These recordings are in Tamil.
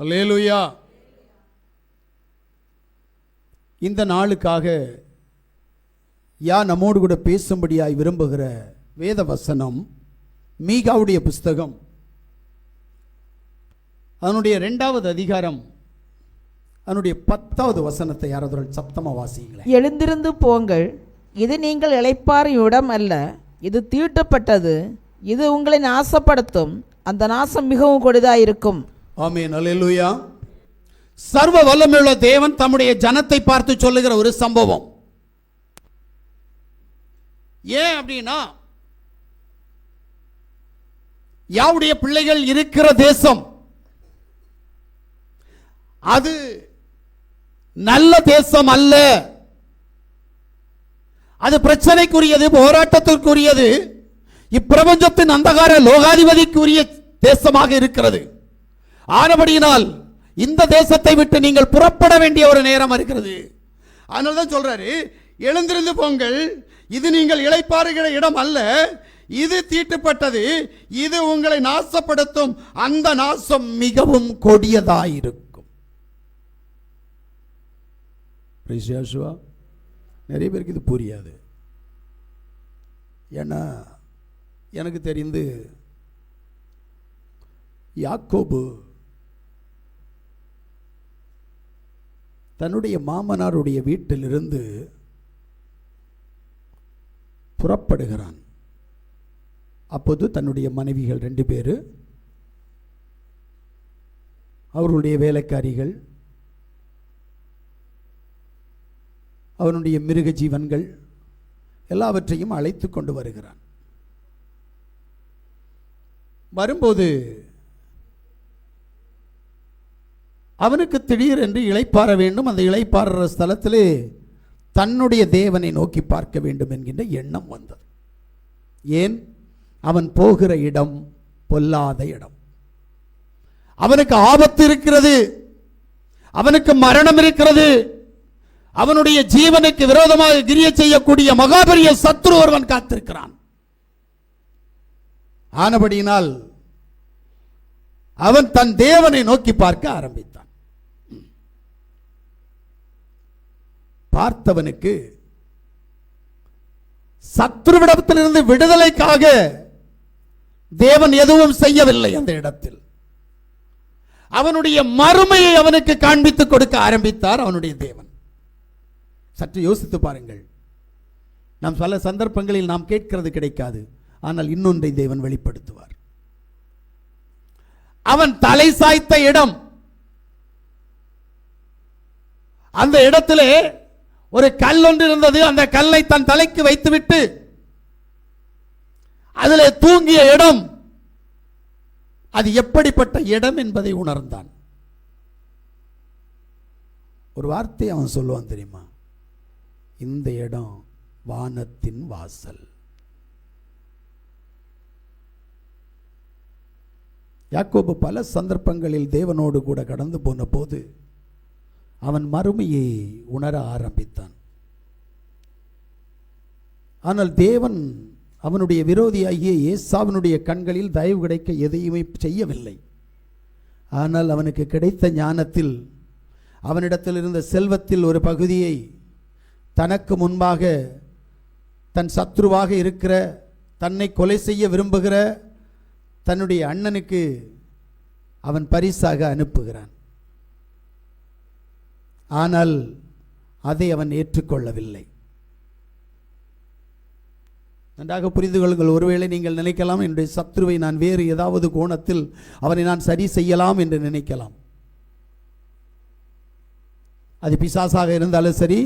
அல்லேலூயா. இந்த நாளுக்காக நம்மோடு கூட பேசும்படியாய் விரும்புகிற வேத வசனம் மீகாவுடைய புஸ்தகம் அதனுடைய 2வது அதிகாரம் அதனுடைய 10வது வசனத்தை யாராவது சப்தமா வாசிங்களேன். எழுந்திருந்து போங்கள், இது நீங்கள் இளைப்பாறும் இடம் அல்ல, இது தீட்டப்பட்டது, இது உங்களை நாசப்படுத்தும், அந்த நாசம் மிகவும் கொடிதாயிருக்கும். ஆமென். அல்லேலூயா. சர்வ வல்லமையுள்ள தேவன் தம்முடைய ஜனத்தை பார்த்து சொல்லுகிற ஒரு சம்பவம். ஏன் அப்படின்னா, யாவுடைய பிள்ளைகள் இருக்கிற தேசம் அது நல்ல தேசம் அல்ல, அது பிரச்சனைக்குரியது, போராட்டத்திற்குரியது, இப்பிரபஞ்சத்தின் அந்தகார லோகாதிபதிக்குரிய தேசமாக இருக்கிறது. ஆனபடியினால் இந்த தேசத்தை விட்டு நீங்கள் புறப்பட வேண்டிய ஒரு நேரம் இருக்கிறது. அதனால தான் சொல்றாரு, எழுந்திருந்து போங்கள், இது நீங்கள் இளைப்பாறுகிற இடம் அல்ல, இது தீட்டுப்பட்டது, இது உங்களை நாசப்படுத்தும், அந்த நாசம் மிகவும் கொடியதாயிருக்கும். நிறைய பேருக்கு இது புரியாது. ஏன்னா எனக்கு தெரிந்து யாக்கோபு தன்னுடைய மாமனாருடைய வீட்டிலிருந்து புறப்படுகிறான். அப்போது தன்னுடைய மனைவிகள் 2 பேர், அவர்களுடைய வேலைக்காரிகள், அவனுடைய மிருக ஜீவன்கள் எல்லாவற்றையும் அழைத்து கொண்டு வருகிறான். வரும்போது அவனுக்கு திடீரென்று இளைப்பாற வேண்டும். அந்த இளைப்பாறுற ஸ்தலத்திலே தன்னுடைய தேவனை நோக்கி பார்க்க வேண்டும் என்கின்ற எண்ணம் வந்தது. ஏன்? அவன் போகிற இடம் பொல்லாத இடம், அவனுக்கு ஆபத்து இருக்கிறது, அவனுக்கு மரணம் இருக்கிறது, அவனுடைய ஜீவனுக்கு விரோதமாக கிரிய செய்யக்கூடிய மகாபெரிய சத்ரு ஒருவன் காத்திருக்கிறான். ஆனபடியினால் அவன் தன் தேவனை நோக்கி பார்க்க ஆரம்பித்தான். பார்த்தவனுக்கு சத்ருவிடத்திலிருந்து விடுதலைக்காக தேவன் எதுவும் செய்யவில்லை. அந்த இடத்தில் அவனுடைய மறுமையை அவனுக்கு காண்பித்துக் கொடுக்க ஆரம்பித்தார் அவனுடைய தேவன். சற்று யோசித்து பாருங்கள். நாம் பல சந்தர்ப்பங்களில் நாம் கேட்கிறது கிடைக்காது, ஆனால் இன்னொன்றை தேவன் வெளிப்படுத்துவார். அவன் தலை சாய்த்த இடம், அந்த இடத்திலே ஒரு கல் ஒன்று இருந்தது. அந்த கல்லை தன் தலைக்கு வைத்துவிட்டு அதிலே தூங்கிய இடம், அது எப்படிப்பட்ட இடம் என்பதை உணர்ந்தான். ஒரு வார்த்தை அவன் சொல்லுவான் தெரியுமா? இந்த இடம் வானத்தின் வாசல். யாக்கோபு பல சந்தர்ப்பங்களில் தேவனோடு கூட கடந்து போன போது அவன் மறுமையை உணர ஆரம்பித்தான். ஆனால் தேவன் அவனுடைய விரோதியாகிய ஏசாவினுடைய கண்களில் தயவு கிடைக்க எதையுமே செய்யவில்லை. ஆனால் அவனுக்கு கிடைத்த ஞானத்தில், அவனிடத்தில் இருந்த செல்வத்தில் ஒரு பகுதியை தனக்கு முன்பாக தன் சத்ருவாக இருக்கிற, தன்னை கொலை செய்ய விரும்புகிற தன்னுடைய அண்ணனுக்கு அவன் பரிசாக அனுப்புகிறான். ஆனால் அதை அவன் ஏற்றுக்கொள்ளவில்லை. நன்றாக புரிந்து கொள்ளுங்கள். ஒருவேளை நீங்கள் நினைக்கலாம், என்னுடைய சத்ருவை நான் வேறு ஏதாவது கோணத்தில் அவனை நான் சரி செய்யலாம் என்று நினைக்கலாம். அது பிசாசாக இருந்தாலும் சரி,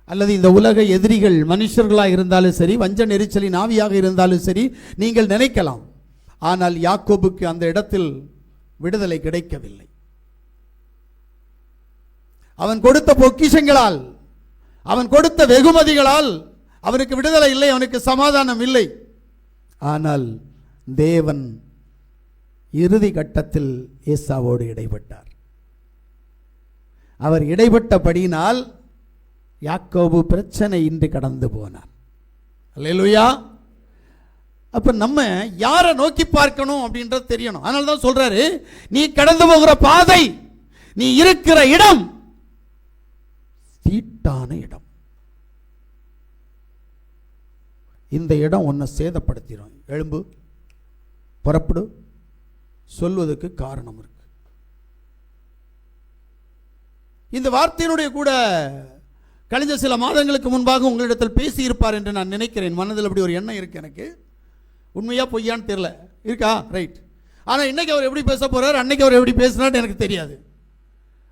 அல்லது இந்த உலக எதிரிகள் மனுஷர்களாக இருந்தாலும் சரி, வஞ்ச நெரிச்சலின் ஆவியாக இருந்தாலும் சரி, நீங்கள் நினைக்கலாம். ஆனால் யாக்கோபுக்கு அந்த இடத்தில் விடுதலை கிடைக்கவில்லை. அவன் கொடுத்த பொக்கிஷங்களால், அவன் கொடுத்த வெகுமதிகளால் அவனுக்கு விடுதலை இல்லை, அவனுக்கு சமாதானம் இல்லை. ஆனால் தேவன் இறுதி கட்டத்தில் ஏசாவோடு இடைப்பட்டார். அவர் இடைப்பட்டபடியினால் யாக்கோபு பிரச்சனை இன்றி கடந்து போனான். அல்லேலூயா. அப்ப நம்ம யாரை நோக்கி பார்க்கணும் அப்படின்றது தெரியணும். அதனால தான் சொல்றாரு, நீ கடந்து போகிற பாதை, நீ இருக்கிற இடம் தீட்டான இடம். இந்த இடம் உன்னை சேதப்படுத்திடும். எழும்பு, புறப்படு சொல்வதற்கு காரணம் இருக்கு. இந்த வார்த்தையினுடைய கூட கழிஞ்ச சில மாதங்களுக்கு முன்பாக உங்களிடத்தில் பேசி இருப்பார் என்று நான் நினைக்கிறேன். மனதில் அப்படி ஒரு எண்ணம் இருக்கு. எனக்கு உண்மையா பொய்யான்னு தெரியல. இருக்கா? ரைட். ஆனால் இன்னைக்கு அவர் எப்படி பேச போறார், அன்னைக்கு அவர் எப்படி பேசினார் எனக்கு தெரியாது.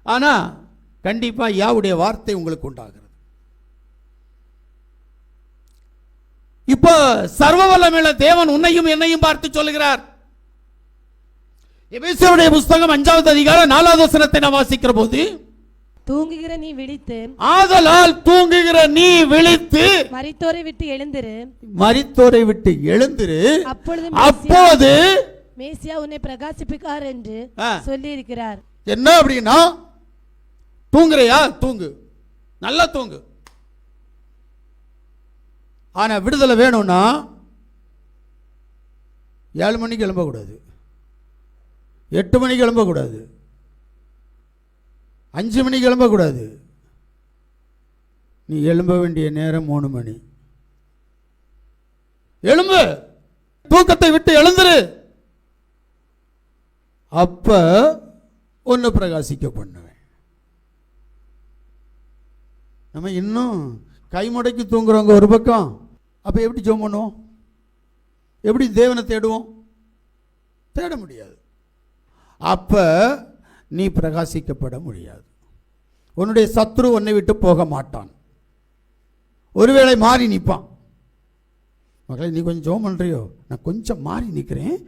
ஆனால் கண்டிப்பா யாவுடைய வார்த்தை உங்களுக்கு உண்டாகிறது. இப்போ சர்வ வல்லமையுள்ள தேவன் உன்னையும் என்னையும் பார்த்து சொல்லுகிறார். எபேசியருடைய புஸ்தகம் 5வது அதிகாரம் 4வது வசனத்தை நாம் வாசிக்கிற போது, தூங்குகிற நீ விழித்து, ஆதலால் தூங்குகிற நீ விழித்து மரித்தோரை விட்டு எழுந்திரு, மரித்தோரை விட்டு எழுந்திரு, அப்போது மேசியா உன்னை பிரகாசிப்பிக்கார் என்று சொல்லி இருக்கிறார். என்ன அப்படின்னா, தூங்குறியா? தூங்கு, நல்லா தூங்கு. ஆனா விடுதலை வேணும்னா 7 மணிக்கு எழும்பக்கூடாது, 8 மணிக்கு எழும்பக்கூடாது, 5 மணிக்கு எழும்பக்கூடாது. நீ எழும்ப வேண்டிய நேரம் 3 மணி. எழும்பு, தூக்கத்தை விட்டு எழுந்துரு. அப்ப ஒன்னு பிரகாசிக்க பண்ணுவேன். நம்ம இன்னும் கை முடக்கி தூங்குறவங்க ஒரு பக்கம். அப்ப எப்படி ஜெபம் பண்ணுவோம்? எப்படி தேவனை தேடுவோம்? தேட முடியாது. அப்ப நீ பிரகாசிக்கப்பட முடியாது. உன்னுடைய சத்ரு உன்னை விட்டு போக மாட்டான். ஒருவேளை மாறி நிற்பான். மகளே, நீ கொஞ்சம் ஜெபம் பண்றியோ? நான் கொஞ்சம் மாறி நிற்கிறேன்,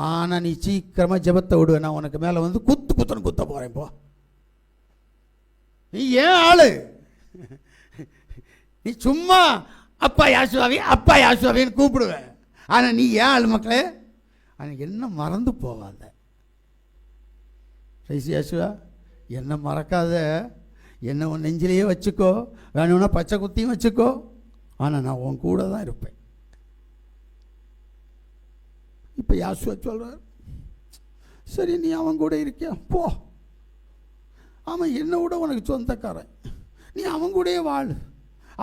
ஆனா நீ சீக்கிரமா ஜெபத்தை விடுவேன், நான் உனக்கு மேல வந்து குத்துன்னு குத்த போறேன். போ, நீ ஏன் ஆளு? நீ சும்மா அப்பா யாசுவாவே அப்பா யாசுவாவேன்னு கூப்பிடுவேன். ஆனா நீ ஏன் ஆளு மக்களே? என்ன மறந்து போவாத. யாசுவா, என்ன மறக்காத, என்ன உன் நெஞ்சிலேயே வச்சுக்கோ, வேணும்னா பச்சை குத்தியும் வச்சுக்கோ, ஆனால் நான் உன் கூட தான் இருப்பேன். இப்போ யாசுவா சொல்றார், சரி நீ அவன் கூட இருக்கியா? போ, அவன் என்னை விட உனக்கு சொந்தக்காரன், நீ அவன் கூடயே வாழு,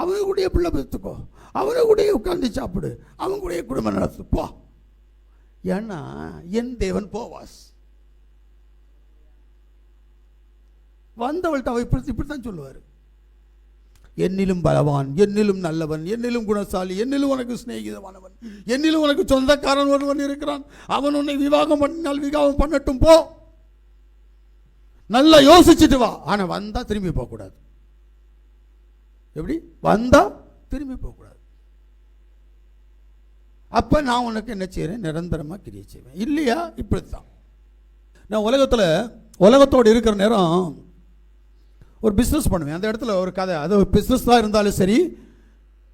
அவன் கூடயே பிள்ளை பெற்றுக்கோ, அவனை கூடயே உட்கார்ந்து சாப்பிடு, அவன் கூடயே குடும்பம் நடத்து. போ. ஏன்னா என் தேவன் போவாஸ். வந்தவள்கிட்ட அவ இப்படித்தான் சொல்லுவார், என்னிலும் பலவான், என்னிலும் நல்லவன், என்னிலும் குணசாலி, என்னிலும் உனக்கு சிநேகிதமானவன், என்னிலும் உனக்கு சொந்தக்காரன் ஒருவன் இருக்கிறான், அவன் உன்னை விவாகம் பண்ணினால் விவாகம் பண்ணட்டும். போ, நல்லா யோசிச்சுட்டு வா. ஆனா வந்தா திரும்பி போக கூடாது. எப்படி? வந்தா திரும்பி போக கூடாது. அப்ப நான் உனக்கு என்ன செய்யறேன்? நிரந்தரமா கிரியை செய்வேன். இல்லையா? இப்படித்தான். நான் உலகத்தோடு இருக்கிற நேரம் ஒரு பிஸ்னஸ் பண்ணுவேன். அந்த இடத்துல ஒரு கதை, அது ஒரு பிஸ்னஸ் தான் இருந்தாலும் சரி,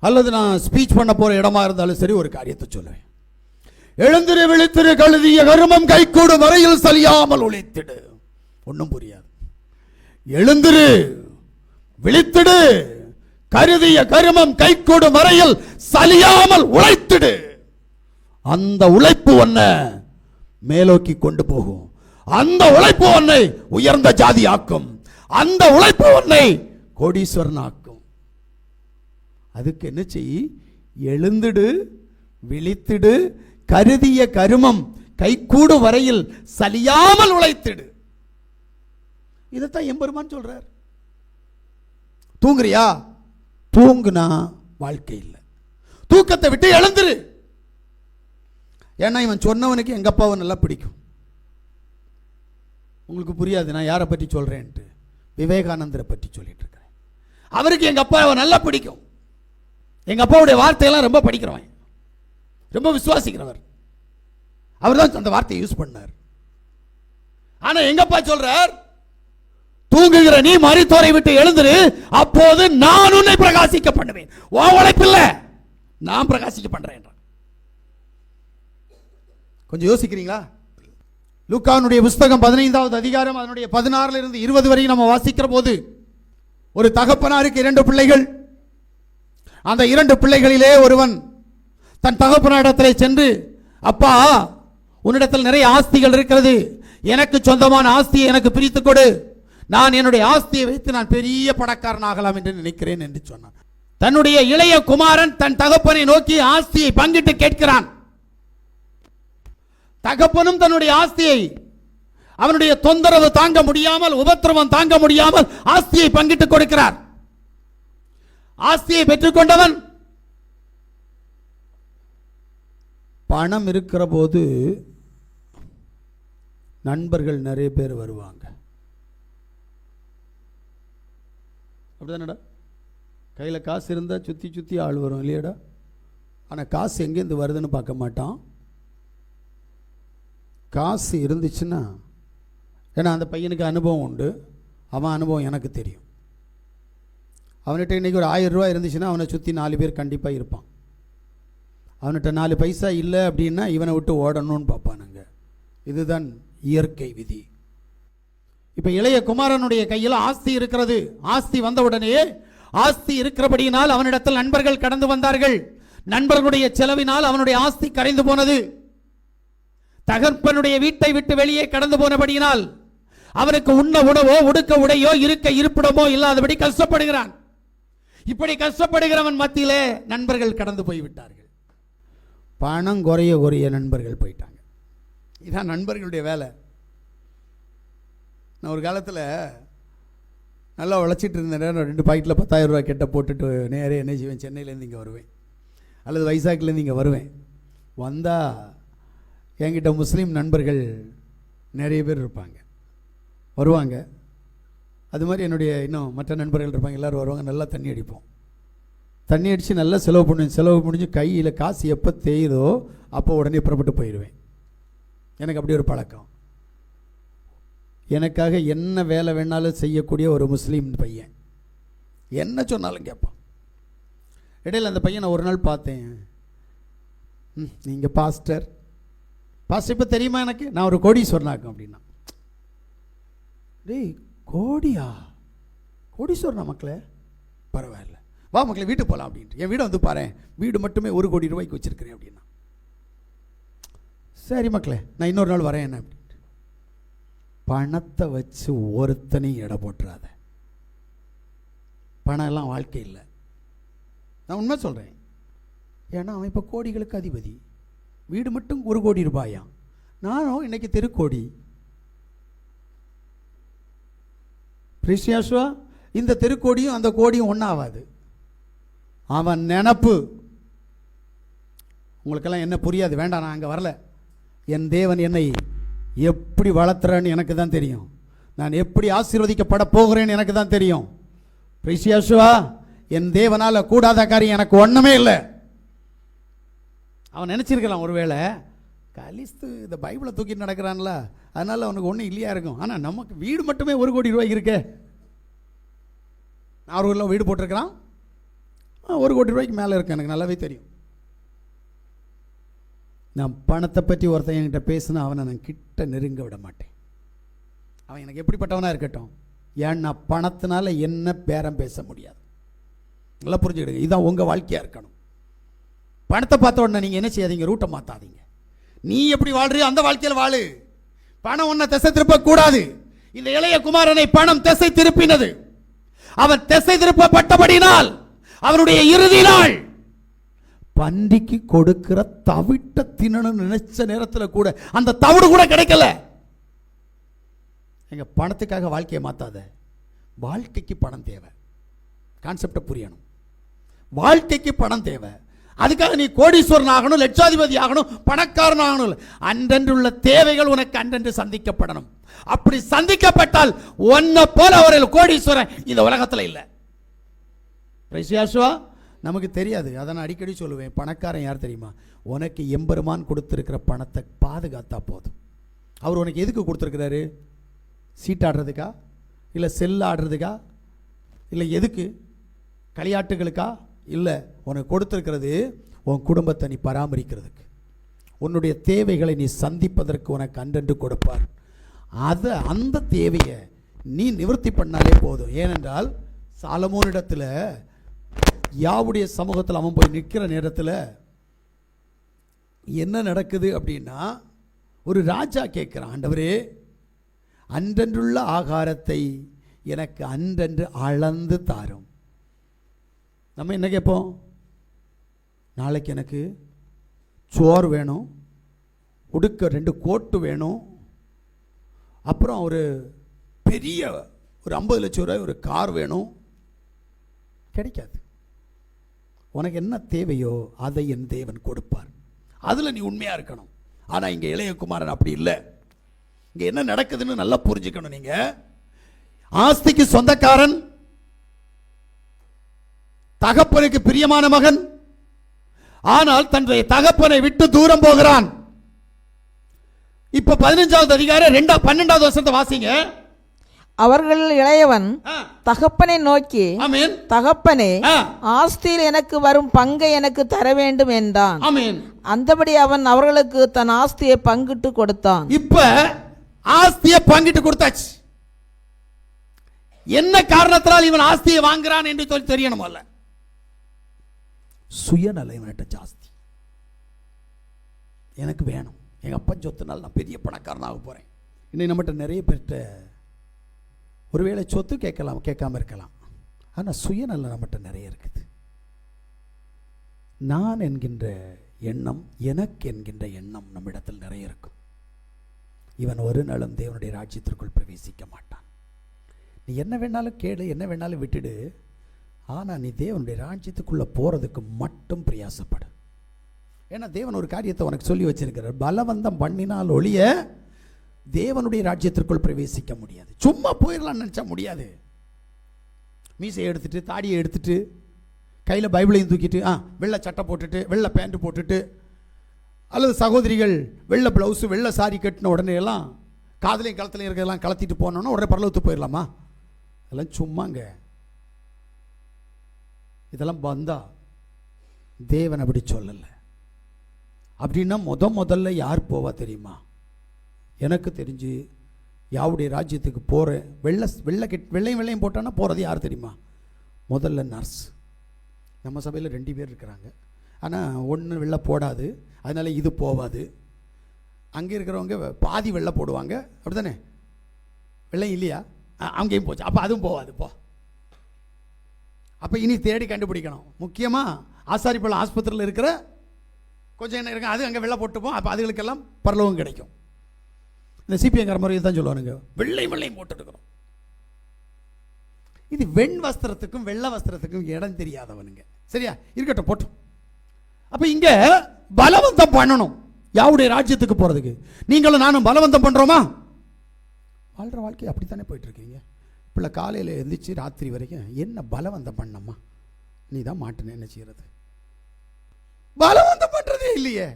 அல்லது நான் ஸ்பீச் பண்ண போற இடமா இருந்தாலும் சரி, ஒரு காரியத்தை சொல்லுவேன். எழுந்திரு விழித்திரு, கழுதிய கருமம் கைகூடு வரையில் சலியாமல் உழைத்திடு. ஒன்றும் புரியாது. எழுந்திரு, விழித்திடு, கருதிய கருமம் கைகூடு வரையில் சலியாமல் உழைத்திடு. அந்த உழைப்பு உன்னை மேலோக்கி கொண்டு போகும். அந்த உழைப்பு உன்னை உயர்ந்த ஜாதி ஆக்கும். அந்த உழைப்பு உன்னை கோடீஸ்வரன் ஆக்கும். அதுக்கு என்ன செய்? எழுந்திடு, விழித்திடு, கருதிய கருமம் கைகூடு வரையில் சலியாமல் உழைத்திடு. இதைத்தான் எம்பெருமான் சொல்றார். தூங்குறியா? தூங்குனா வாழ்க்கை இல்லை. தூக்கத்தை விட்டு எழுந்துரு. ஏன்னா இவன் சொன்னவனுக்கு எங்க அப்பாவை நல்லா பிடிக்கும். உங்களுக்கு புரியாது நான் யாரை பற்றி சொல்றேன்ட்டு. விவேகானந்தரை பற்றி சொல்லிட்டு இருக்கிறேன். அவருக்கு எங்க அப்பாவை நல்லா பிடிக்கும். எங்க அப்பாவுடைய வார்த்தையெல்லாம் ரொம்ப படிக்கிறவன், ரொம்ப விசுவாசிக்கிறவர். அவர் தான் அந்த வார்த்தையை யூஸ் பண்ணார். ஆனா எங்க அப்பா சொல்றார், தூங்குகிற நீ மரித்தோரை விட்டு எழுந்துரு, அப்போது நான் உன்னை பிரகாசிக்க பண்ணுவேன். உன் உழைப்பில்ல, நான் பிரகாசிக்க பண்றேன். கொஞ்சம் யோசிக்கிறீங்களா? லூக்கானுடைய புஸ்தகம் 15வது அதிகாரம் அதனுடைய 16 இருந்து 20 வரை நம்ம வாசிக்கிற போது, ஒரு தகப்பனாருக்கு 2 பிள்ளைகள். அந்த 2 பிள்ளைகளிலே ஒருவன் தன் தகப்பனிடத்திலே சென்று, அப்பா, உன்னிடத்தில் நிறைய ஆஸ்திகள் இருக்கிறது, எனக்கு சொந்தமான ஆஸ்தியை எனக்கு பிரித்துக் கொடு, நான் என்னுடைய ஆஸ்தியை வைத்து நான் பெரிய பணக்காரன் ஆகலாம் என்று நினைக்கிறேன் என்று சொன்னான். தன்னுடைய இளைய குமாரன் தன் தகப்பனை நோக்கி ஆஸ்தியை பங்கிட்டு கேட்கிறான். தகப்பனும் தன்னுடைய ஆஸ்தியை, அவனுடைய தொந்தரவு தாங்க முடியாமல், உபத்திரவம் தாங்க முடியாமல் ஆஸ்தியை பங்கிட்டு கொடுக்கிறார். ஆஸ்தியை பெற்றுக்கொண்டவன், பணம் இருக்கிற போது நண்பர்கள் நிறைய பேர் வருவாங்க. அப்படிதானடா? கையில் காசு இருந்தால் சுற்றி சுற்றி ஆள் வரும் இல்லையாடா? ஆனால் காசு எங்கேருந்து வருதுன்னு பார்க்க மாட்டான். காசு இருந்துச்சுன்னா, ஏன்னா அந்த பையனுக்கு அனுபவம் உண்டு, அவன் அனுபவம் எனக்கு தெரியும். அவன்கிட்ட இன்றைக்கி ஒரு 1000 ரூபா இருந்துச்சுன்னா அவனை சுற்றி 4 பேர் கண்டிப்பாக இருப்பான். அவன்கிட்ட 4 பைசா இல்லை அப்படின்னா இவனை விட்டு ஓடணும்னு பார்ப்பானுங்க. இதுதான் இயற்கை விதி. இப்போ இளைய குமாரனுடைய கையில் ஆஸ்தி இருக்கிறது. ஆஸ்தி வந்தவுடனே, ஆஸ்தி இருக்கிறபடியினால் அவனிடத்தில் நண்பர்கள் கடந்து வந்தார்கள். நண்பர்களுடைய செலவினால் அவனுடைய ஆஸ்தி கரைந்து போனது. தகப்பனுடைய வீட்டை விட்டு வெளியே கடந்து போனபடியினால் அவனுக்கு உண்ண உணவோ, உடுக்க உடையோ, இருக்க இருப்பிடமோ இல்லாதபடி கஷ்டப்படுகிறான். இப்படி கஷ்டப்படுகிறவன் மத்தியிலே நண்பர்கள் கடந்து போய்விட்டார்கள். பணம் குறைய குறைய நண்பர்கள் போயிட்டாங்க. இதான் நண்பர்களுடைய வேலை. நான் ஒரு காலத்தில் நல்லா உழைச்சிட்டு இருந்தேன். 2 பாக்கெட்டில் 10,000 ரூபா கெட்ட போட்டுட்டு நேரே என்ன செய்வேன், சென்னையிலேருந்து இங்கே வருவேன் அல்லது வைசாக்கிலேருந்து இங்கே வருவேன். வந்தால் என்கிட்ட முஸ்லீம் நண்பர்கள் நிறைய பேர் இருப்பாங்க, வருவாங்க. அது மாதிரி என்னுடைய இன்னும் மற்ற நண்பர்கள் இருப்பாங்க, எல்லோரும் வருவாங்க. நல்லா தண்ணி அடிப்போம். தண்ணி அடித்து நல்லா செலவு பண்ணுவேன். செலவு முடிஞ்சு கையில் காசு எப்போ தேயுதோ அப்போ உடனே புறப்பட்டு போயிடுவேன். எனக்கு அப்படி ஒரு பழக்கம். எனக்காக என்ன வேலை வேணாலும் செய்யக்கூடிய ஒரு முஸ்லீம் பையன், என்ன சொன்னாலும் கேட்பான். இடையில் அந்த பையனை ஒரு நாள் பார்த்தேன். நீங்கள் பாஸ்டர் இப்போ தெரியுமா எனக்கு, நான் ஒரு கோடீஸ்வரனாக்கும் அப்படின்னா. டேய் கோடியா, கோடீஸ்வரனா மக்களே, பரவாயில்ல, வா மக்களே வீட்டுக்கு போகலாம் அப்படின்ட்டு. என் வீடை வந்து பாரு, வீடு மட்டுமே 1 கோடி ரூபாய்க்கு வச்சிருக்கிறேன் அப்படின்னா. சரி மக்களே, நான் இன்னொரு நாள் வரேன் என்ன அப்படின்ட்டு. பணத்தை வச்சு ஒருத்தனையும் எடை போட்டுறாத. பணம் எல்லாம் வாழ்க்கை இல்லை. நான் உண்மை சொல்கிறேன். ஏன்னா அவன் இப்போ கோடிகளுக்கு அதிபதி. வீடு மட்டும் 1 கோடி ரூபாயா, நானும் இன்னைக்கு தெருக்கோடி. பிரிசியாசுவா, இந்த தெருக்கோடியும் அந்த கோடியும் ஒன்றாகாது. அவன் நினப்பு. உங்களுக்கெல்லாம் என்ன புரியாது, வேண்டாம், நான் அங்கே வரல. என் தேவன் என்னை எப்படி வளர்த்துறேன்னு எனக்கு தான் தெரியும். நான் எப்படி ஆசீர்வதிக்கப்பட போகிறேன்னு எனக்கு தான் தெரியும். பிரிசியாசுவா, என் தேவனால் கூடாத காரியம் எனக்கு ஒன்றுமே இல்லை. அவன் நினச்சிருக்கலாம் ஒருவேளை கலிஸ்து இந்த பைபிளை தூக்கிட்டு நடக்கிறான்ல, அதனால் அவனுக்கு ஒன்றும் இல்லையா இருக்கும். ஆனால் நமக்கு வீடு மட்டுமே 1 கோடி ரூபாய்க்கு இருக்கே. நாகூரில் வீடு போட்டிருக்கிறான், 1 கோடி ரூபாய்க்கு மேலே இருக்கு, எனக்கு நல்லாவே தெரியும். நான் பணத்தை பற்றி ஒருத்தன் என்கிட்ட பேசினா அவனை நான் கிட்ட நெருங்க விட மாட்டேன். அவன் எனக்கு எப்படிப்பட்டவனாக இருக்கட்டும், ஏன்னா பணத்தினால என்ன பேரம் பேச முடியாது. நல்லா புரிஞ்சுக்கிடுங்க, இதுதான் உங்கள் வாழ்க்கையாக இருக்கணும். பணத்தை பார்த்த உடனே நீங்கள் என்ன செய்யாதீங்க, ரூட்டை மாற்றாதீங்க. நீ எப்படி வாழ்றியோ அந்த வாழ்க்கையில் வாழு. பணம் ஒன்றை திசை திருப்பக்கூடாது. இந்த இளைய குமாரனை பணம் திசை திருப்பினது. அவன் திசை திருப்பப்பட்டபடினால் அவனுடைய இறுதி நாள் பன்றிக்கு கொடுக்கிற தவிட்ட தின்னணும்னு நினைச்ச நேரத்தில் கூட அந்த தவிடு கூட கிடைக்கல. எங்க பணத்துக்காக வாழ்க்கையை மாத்தாத. வாழ்க்கைக்கு பணம் தேவை. கான்செப்டை புரியணும். வாழ்க்கைக்கு பணம் தேவை. அதுக்காக நீ கோடீஸ்வரன் ஆகணும், லட்சாதிபதி ஆகணும், பணக்காரன் ஆகணும். அன்றன்றுள்ள தேவைகள் உனக்கு அன்றன்று சந்திக்கப்படணும். அப்படி சந்திக்கப்பட்டால் ஒன்ன போல ஒரு கோடீஸ்வரன் இந்த உலகத்தில் இல்லை. நமக்கு தெரியாது, அதை நான் அடிக்கடி சொல்லுவேன். பணக்காரன் யார் தெரியுமா? உனக்கு எம்பெருமான் கொடுத்திருக்கிற பணத்தை பாதுகாத்தா போதும். அவர் உனக்கு எதுக்கு கொடுத்துருக்கிறாரு? சீட்டாடுறதுக்கா, இல்லை செல் ஆடுறதுக்கா, இல்லை எதுக்கு? களியாட்டுகளுக்கா? இல்லை, உனக்கு கொடுத்திருக்கிறது உன் குடும்பத்தை நீ பராமரிக்கிறதுக்கு, உன்னுடைய தேவைகளை நீ சந்திப்பதற்கு உனக்கு அன்றென்று கொடுப்பார். அந்த தேவையை நீ நிவர்த்தி பண்ணாலே போதும். ஏனென்றால் சாலமோனிடத்தில் யாவுடைய சமூகத்தில் அவன் போய் நிற்கிற நேரத்தில் என்ன நடக்குது அப்படின்னா, ஒரு ராஜா கேட்கிறான், ஆண்டவரே அன்றன்றுள்ள ஆகாரத்தை எனக்கு அன்றன்று அளந்து தாரும். நம்ம என்ன கேட்போம்? நாளைக்கு எனக்கு சோறு வேணும், உடுக்க 2 கோட்டு வேணும், அப்புறம் ஒரு பெரிய ஒரு 50 லட்சம் ரூபாய் ஒரு கார் வேணும். கிடைக்காது. உனக்கு என்ன தேவையோ அதை என் தேவன் கொடுப்பார். அதில் நீ உண்மையாக இருக்கணும். ஆனால் இங்கே இளையகுமாரன் அப்படி இல்லை. இங்கே என்ன நடக்குதுன்னு நல்லா புரிஞ்சுக்கணும். நீங்கள் ஆஸ்திக்கு சொந்தக்காரன், தகப்பனுக்கு பிரியமான மகன், ஆனால் தன்னுடைய தகப்பனை விட்டு தூரம் போகிறான். இப்ப 15வது அதிகாரம் 12வது வசனத்தை வாசிங்க. அவர்கள் இளையவன் தகப்பனை நோக்கி, ஆமென், தகப்பனே, ஆஸ்தியில் எனக்கு வரும் பங்கை எனக்கு தர வேண்டும் என்றான். ஆமென். அந்தபடி அவன் அவர்களுக்கு தன் ஆஸ்தியை பங்கிட்டு கொடுத்தான். இப்ப ஆஸ்தியை பங்கிட்டு கொடுத்தாச்சு. என்ன காரணத்தால் இவன் ஆஸ்தியை வாங்குறான் என்று சொல்லி தெரியணும். அல்ல, சுயநலம் இவன்கிட்ட ஜாஸ்தி. எனக்கு வேணும், எங்க அப்பா சொத்துனால நான் பெரிய பணக்காரனாக போறேன். இன்னைக்கு நம்மகிட்ட நிறைய பேர்கிட்ட ஒருவேளை சொத்து கேட்காம இருக்கலாம், ஆனால் சுயநலம் நம்மகிட்ட நிறைய இருக்குது. நான் என்கின்ற எண்ணம், எனக்கு என்கின்ற எண்ணம் நம்மிடத்தில் நிறைய இருக்கும். இவன் ஒரு நாளும் தேவனுடைய ராஜ்யத்திற்குள் பிரவேசிக்க மாட்டான். நீ என்ன வேணாலும் கேளு, என்ன வேணாலும் விட்டுடு, ஆனால் நீ தேவனுடைய ராஜ்யத்துக்குள்ளே போகிறதுக்கு மட்டும் பிரயாசப்படு. ஏன்னா தேவன் ஒரு காரியத்தை உனக்கு சொல்லி வச்சிருக்கிறார். பலவந்தம் பண்ணினால் ஒழிய தேவனுடைய ராஜ்யத்திற்குள் பிரவேசிக்க முடியாது. சும்மா போயிடலாம் நினச்சா முடியாது. மீசையை எடுத்துட்டு, தாடியை எடுத்துட்டு, கையில் பைபிளையும் தூக்கிட்டு, வெள்ளை சட்டை போட்டுட்டு, வெள்ளை பேண்ட் போட்டுட்டு, அல்லது சகோதரிகள் வெள்ளை ப்ளவுஸு வெள்ளை சாரி கட்டின உடனே எல்லாம் காதலையும் களத்துலையும் இருக்கிறதெல்லாம் கலத்திட்டு போனோன்னா உடனே பரலோகத்துக்கு போயிடலாமா? அதெல்லாம் சும்மாங்க. இதெல்லாம் வந்தா தேவன் அப்படி சொல்லலை. அப்படின்னா முதல்ல யார் போவா தெரியுமா? எனக்கு தெரிஞ்சு யாவுடைய ராஜ்யத்துக்கு போகிற வெள்ளையும் போட்டான்னா போகிறது யார் தெரியுமா? முதல்ல நர்ஸ். நம்ம சபையில் 2 பேர் இருக்கிறாங்க, ஆனால் ஒன்று வெள்ளை போடாது, அதனால இது போவாது. அங்கே இருக்கிறவங்க பாதி வெள்ளை போடுவாங்க, அப்படி தானே? வெள்ளை இல்லையா? அங்கேயும் போச்சு, அப்போ அதுவும் போவாது. அப்போ இனி தேடி கண்டுபிடிக்கணும். முக்கியமாக ஆசாரிப்பள்ளம் ஆஸ்பத்திரியில் இருக்கிற கொஞ்சம் என்ன இருக்கு, அது அங்கே வெள்ளை போட்டுப்போம். அப்போ அதுகளுக்கெல்லாம் பரலோகம் கிடைக்கும். இந்த சிபிஎங்கிற முறையில் தான் சொல்லுவானுங்க, வெள்ளையும் போட்டுருக்கிறோம். இது வெண் வஸ்திரத்துக்கும் வெள்ளை வஸ்திரத்துக்கும் இடம் தெரியாதவனுங்க. சரியா? இருக்கட்டும், போட்டோம். அப்போ இங்கே பலவந்தம் பண்ணணும் யாவுடைய ராஜ்யத்துக்கு போகிறதுக்கு. நீங்களும் நானும் பலவந்தம் பண்ணுறோமா? வாழ்கிற வாழ்க்கை அப்படித்தானே போயிட்டு இருக்கீங்க. பிள்ளை காலையில் எழுந்திரிச்சு ராத்திரி வரைக்கும் என்ன பலவந்தம் பண்ணம்மா, நீ தான் மாட்டுன்னு என்ன செய்யறது? பலவந்தம் பண்றதே இல்லையே.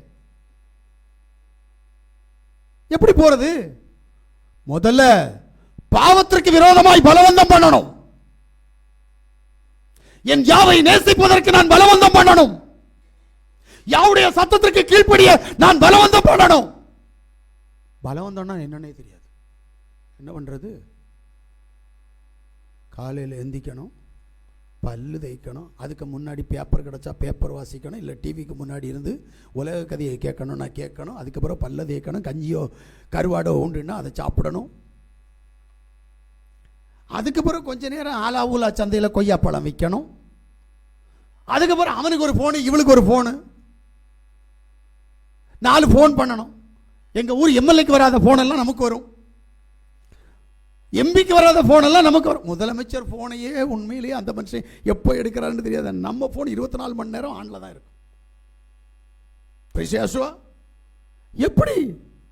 எப்படி போறது? முதல்ல பாவத்திற்கு விரோதமாய் பலவந்தம் பண்ணணும். என் யாவை நேசிப்பதற்கு நான் பலவந்தம் பண்ணணும். யாவுடைய சத்தத்திற்கு கீழ்ப்படிய நான் பலவந்தம் பண்ணணும். பலவந்தம்னா என்னன்னே தெரியாது. என்ன பண்றது? காலையில் எந்திக்கணும், பல்லு தேய்க்கணும், அதுக்கு முன்னாடி பேப்பர் கிடச்சா பேப்பர் வாசிக்கணும், இல்லை டிவிக்கு முன்னாடி இருந்து உலக கதையை கேட்கணும்னா கேட்கணும், அதுக்கப்புறம் பல்ல தேய்க்கணும், கஞ்சியோ கருவாடோ உண்டுன்னா அதை சாப்பிடணும். அதுக்கப்புறம் கொஞ்ச நேரம் ஆலாவூலா சந்தையில் கொய்யாப்பழம் விற்கணும். அதுக்கப்புறம் அவனுக்கு ஒரு ஃபோனு, இவளுக்கு ஒரு ஃபோனு, 4 ஃபோன் பண்ணணும். எங்கள் ஊர் எம்எல்ஏக்கு வராத ஃபோனெல்லாம் நமக்கு வரும், எம்பிக்கு வராத போனெல்லாம் நமக்கு வரும். முதலமைச்சர் போனையே உண்மையிலேயே அந்த மனுஷன் எப்போ எடுக்கிறான்னு தெரியாது. நம்ம போன் 24 மணி நேரம் ஆன்ல தான் இருக்கும். எப்படி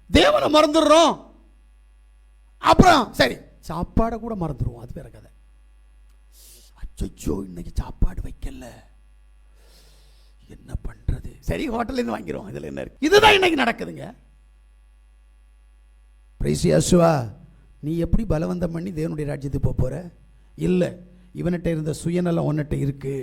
தேவனை மறந்துடுறோம்? அப்புறம் சரி, சாப்பாடை கூட மறந்துடுவோம், அது வேற கதை. அச்சோ, இன்னைக்கு சாப்பாடு வைக்கல, என்ன பண்றது? சரி, ஹோட்டல்ல இருந்து வாங்கிடுவோம், இதுல என்ன இருக்கு? இதுதான் இன்னைக்கு நடக்குதுங்க. பிரைசியாசுவா, நீ எப்படி பலவந்தம் பண்ணி தேவனுடைய ராஜ்யத்துக்கு போற? இல்லை, இவன்கிட்ட இருந்த சுயநலம் உன்னிட்ட இருக்கு.